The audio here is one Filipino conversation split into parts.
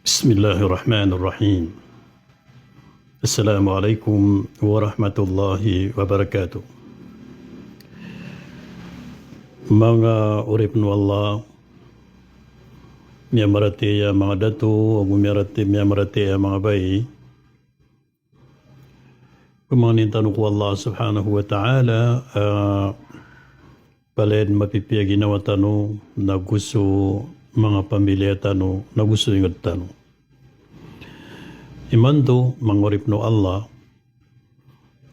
بسم الله الرحمن الرحيم. السلام عليكم ورحمة الله وبركاته. Mga urip no Allah, miyamarati ya mga datu, o miyamarati ya mga bayi. Kumanin tanong ko Allah subhanahu wa ta'ala, paled mapipiyag ginawa tanong na gusto mga pamilya tanong, na gusto ingat tanong. Imando, mangurip no Allah,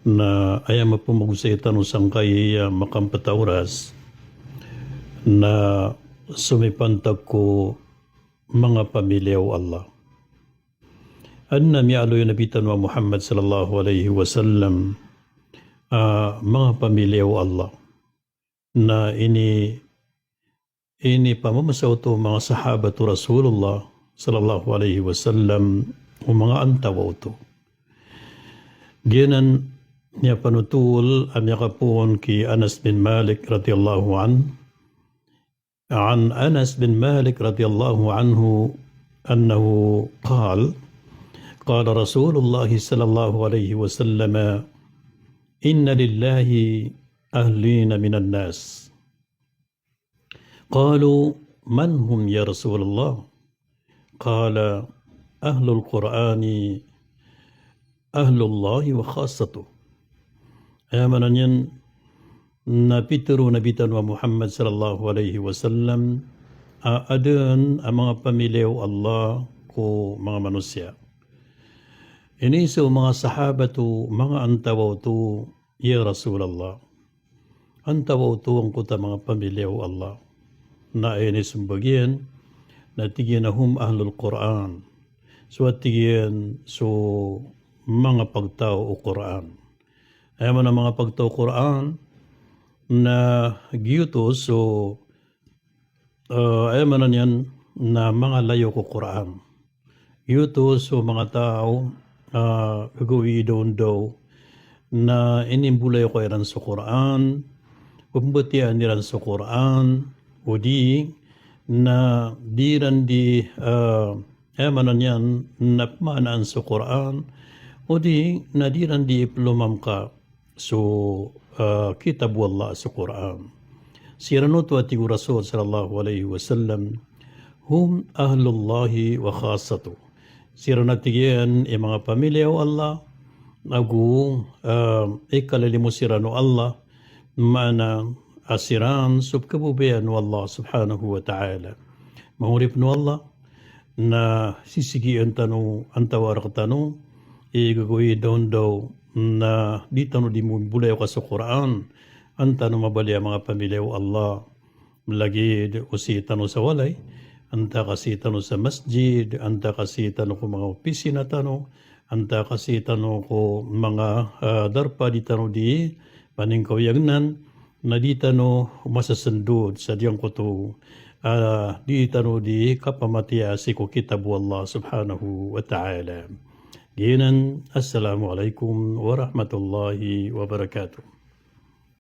na ayam po magusay tanong sangkay makampatauras, na sumipantag ko mga pamilya o Allah. Anna miyalo yung nabitan wa Muhammad sallallahu alaihi wasallam, mga pamilya o Allah, na ini pamamasaw to mga sahabatu Rasulullah sallallahu alaihi wasallam o mga antawaw to. Ginan niya panutul ang yakapon ki Anas bin Malik radiyallahu عن أنس بن مالك رضي الله عنه أنه قال رسول الله صلى الله عليه وسلم إن لله أهلين من الناس قالوا من هم يا رسول الله قال أهل القرآن أهل الله وخاصته آمنا napituro nabitan wa Muhammad sallallahu alaihi wasallam adun ang mga pamilya o Allah ko mga manusia. Ini so mga sahabatu mga antawaw to ya Rasulullah. Antawaw to ang kuta mga pamilya o Allah. Na ini sumbagian na tigyan ahum ahlul Quran. So at tigyan so mga pagtao o Quran. Ayaman ang mga pagtao Quran na giyutos so ayaman yan na mga layo ko Quran. Giyutos so mga tao gagawin daw na inimbulay ko iran sa Quran, kumbutian niran sa Quran, o di na diran di ayaman yan napmanaan sa Quran, o di na diran di iplumam ka so kitab Allah sa Quran. Siranutu at tigu Rasul sallallahu alaihi wasallam hum ahlullahi wa khasatu. Siranatigian mga pamilya o Allah nagu ikalalimu sirano Allah mana asiran subkabubayan o Allah subhanahu wa ta'ala. Mahurip no Allah na sisigian tanong antawar ka tanong igagawin daw na di tanong di mo bulay ka sa Quran ang tanong mabali ang mga pamilya o Allah lagi o si tanong sa walay anta kasi tanong sa masjid anta kasi tanong ko mga opisina tanong anta kasi tanong ko mga darpa di tanong di paningkawiyagnan na di tanong masasandod sa diyang ko to di tanong di kapamatiya si ko kitabu Allah subhanahu wa ta'ala. Ginan, Assalamualaikum warahmatullahi wabarakatuh.